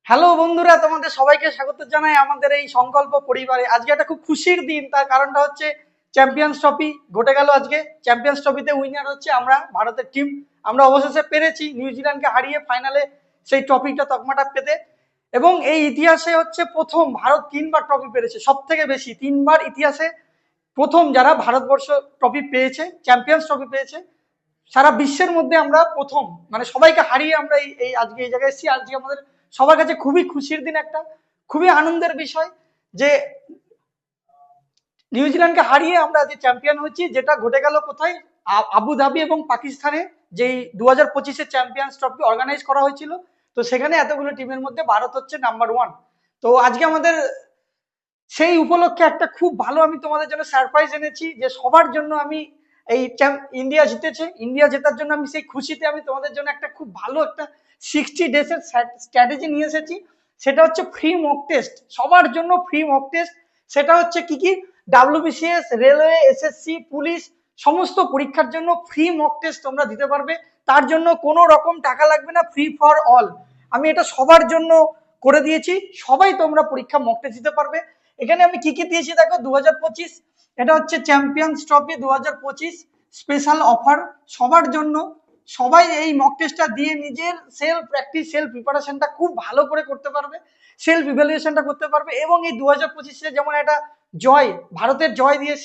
Hello বন্ধুরা, তোমাদের সবাইকে স্বাগত জানাই আমাদের এই সংকল্প পরিবারে। আজকে একটা খুব খুশির দিন, তার কারণটা হচ্ছে চ্যাম্পিয়ন্স ট্রফি ঘটে গেল আজকে। চ্যাম্পিয়ন্স ট্রফিতে উইনার হচ্ছে আমরা, ভারতের টিম। আমরা অবশেষে পেরেছি নিউজিল্যান্ডকে হারিয়ে ফাইনালে সেই ট্রফিটা, তকমাটা পেতে। এবং এই ইতিহাসে হচ্ছে প্রথম ভারত 3বার ট্রফি পেরেছে, সব থেকে বেশি 3বার ইতিহাসে প্রথম যারা ভারতবর্ষ ট্রফি পেয়েছে, চ্যাম্পিয়ন্স ট্রফি পেয়েছে। সারা বিশ্বের মধ্যে আমরা প্রথম, মানে সবাইকে হারিয়ে আমরা এই এই আজকে এই জায়গায় এসেছি। আজকে আমাদের সবার কাছে খুবই খুশির দিন, একটা খুবই আনন্দের বিষয় যে নিউজিল্যান্ডকে হারিয়ে আমরা আজকে চ্যাম্পিয়ন হচ্ছি। যেটা ঘটে গেল কোথায়? আবুধাবি এবং পাকিস্তানে, যেই 2025-এ চ্যাম্পিয়ন্স ট্রফি অর্গানাইজ করা হয়েছিল। তো সেখানে এতগুলো টিমের মধ্যে ভারত হচ্ছে নাম্বার 1। তো আজকে আমাদের সেই উপলক্ষে একটা খুব ভালো আমি তোমাদের জন্য সারপ্রাইজ এনেছি, যে সবার জন্য আমি এই ইন্ডিয়া জিতেছে, ইন্ডিয়া জেতার জন্য আমি সেই খুশিতে আমি তোমাদের জন্য একটা খুব ভালো একটা 60 ডেজের স্ট্র্যাটেজি নিয়ে এসেছি। সেটা হচ্ছে ফ্রি মক টেস্ট, সবার জন্য ফ্রি মক টেস্ট। সেটা হচ্ছে কি কি? ডাব্লিউবিসিএস, রেলওয়ে, এসএসসি, পুলিশ, সমস্ত পরীক্ষার জন্য ফ্রি মক টেস্ট তোমরা দিতে পারবে। তার জন্য কোনো রকম টাকা লাগবে না, ফ্রি ফর অল। আমি এটা সবার জন্য করে দিয়েছি, সবাই তোমরা পরীক্ষা মক টেস্ট দিতে পারবে। এখানে আমি কি কি দিয়েছি দেখো। 2025, এটা হচ্ছে চ্যাম্পিয়ন্স ট্রফি 2025 স্পেশাল অফার সবার জন্য। সবাই এই মক টেস্টটা দিয়ে নিজের সেলফ প্র্যাকটিস, সেলফ প্রিপারেশনটা খুব ভালো করে করতে পারবে, সেলফ ইভ্যালুয়েশনটা করতে পারবে। এবং এই 2025-এ যেমন একটা জয়, ভারতের জয় দিয়ে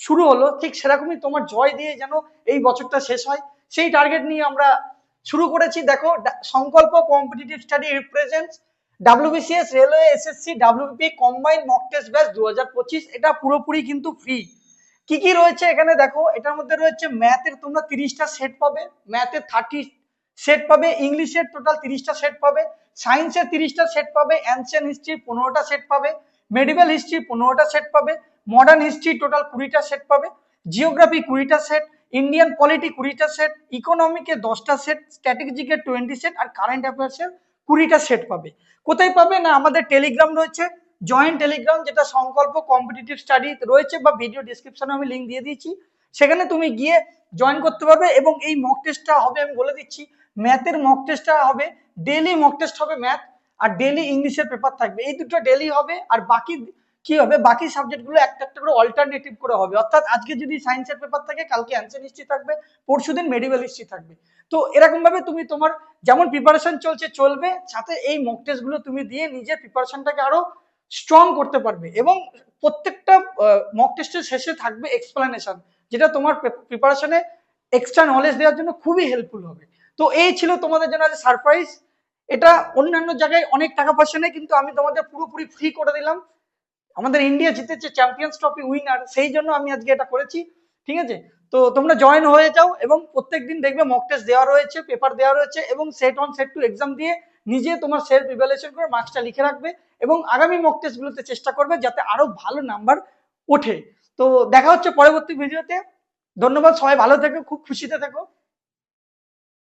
শুরু হলো, ঠিক সেরকমই তোমার জয় দিয়ে যেন এই বছরটা শেষ হয়, সেই টার্গেট নিয়ে আমরা শুরু করেছি। দেখো, সংকল্প competitive study represents WBCS, railway, SSC, WP combined mock test batch 2025। এটা পুরোপুরি কিন্তু ফ্রি। কি কি রয়েছে এখানে দেখো। এটার মধ্যে রয়েছে ম্যাথের তোমরা 30টা সেট পাবে, ম্যাথের 30 সেট পাবে, ইংলিশের টোটাল 30টা সেট পাবে, সায়েন্সের 30টা সেট পাবে, অ্যানসিয়েন্ট হিস্ট্রি 15টা সেট পাবে, মেডিভেল হিস্ট্রি 15টা সেট পাবে, মডার্ন হিস্ট্রি টোটাল 20টা সেট পাবে, জিওগ্রাফি 20টা সেট, ইন্ডিয়ান পলিটি 20টা সেট, ইকোনমিকে 10টা সেট, স্ট্র্যাটেজিকে 20 সেট, আর কারেন্ট অ্যাফেয়ার্সের 20টা সেট পাবে। কোথায় পাবে না, আমাদের টেলিগ্রাম রয়েছে, জয়েন্ট টেলিগ্রাম, যেটা সংকল্প কম্পিটিটিভ স্টাডি রয়েছে, বা ভিডিও ডিসক্রিপশনে আমি লিঙ্ক দিয়ে দিয়েছি, সেখানে তুমি গিয়ে জয়েন করতে পারবে। এবং এই মক টেস্টটা হবে, আমি বলে দিচ্ছি, ম্যাথের মক টেস্টটা হবে, ডেলি মক টেস্ট হবে ম্যাথ, আর ডেলি ইংলিশের পেপার থাকবে। এই দুটো ডেলি হবে। আর বাকি কি হবে, বাকি সাবজেক্টগুলো একটা একটা করে অল্টারনেটিভ করে হবে। অর্থাৎ আজকে যদি সায়েন্সের পেপার থাকে, কালকে অ্যানসার হিস্ট্রি থাকবে, পরশুদিন মেডিকেল হিস্ট্রি থাকবে। তো এরকম ভাবে তুমি তোমার যেমন প্রিপারেশন চলছে চলবে, সাথে এই মক টেস্ট গুলো তুমি দিয়ে নিজের প্রিপারেশনটাকে আরো স্ট্রং করতে পারবে। এবং প্রত্যেকটা মক টেস্টের শেষে থাকবে এক্সপ্লেনেশন, যেটা তোমার প্রিপারেশনে এক্সট্রা নলেজ দেওয়ার জন্য খুবই হেল্পফুল হবে। তো এই ছিল তোমাদের জন্য সারপ্রাইজ। এটা অন্যান্য জায়গায় অনেক টাকা পয়সা নেই, কিন্তু আমি তোমাদের পুরোপুরি ফ্রি করে দিলাম। আমাদের ইন্ডিয়া জিতেছে চ্যাম্পিয়ন্স ট্রফি উইনার, সেই জন্য আমি আজকে এটা করেছি। ঠিক আছে? তো তোমরা জয়েন হয়ে যাও, এবং প্রত্যেকদিন দেখবে মক টেস্ট দেওয়া রয়েছে, পেপার দেওয়া রয়েছে, এবং সেট 1 সেট 2 এক্সাম দিয়ে নিজে তোমার সেলফ ইভ্যালুয়েশন করে মার্কসটা লিখে রাখবে। এবং আগামী মক টেস্ট গুলোতে চেষ্টা করবে যাতে আরো ভালো নাম্বার ওঠে। তো দেখা হচ্ছে পরবর্তী ভিডিওতে। ধন্যবাদ, সবাই ভালো থেকো, খুব খুশিতে থেকো।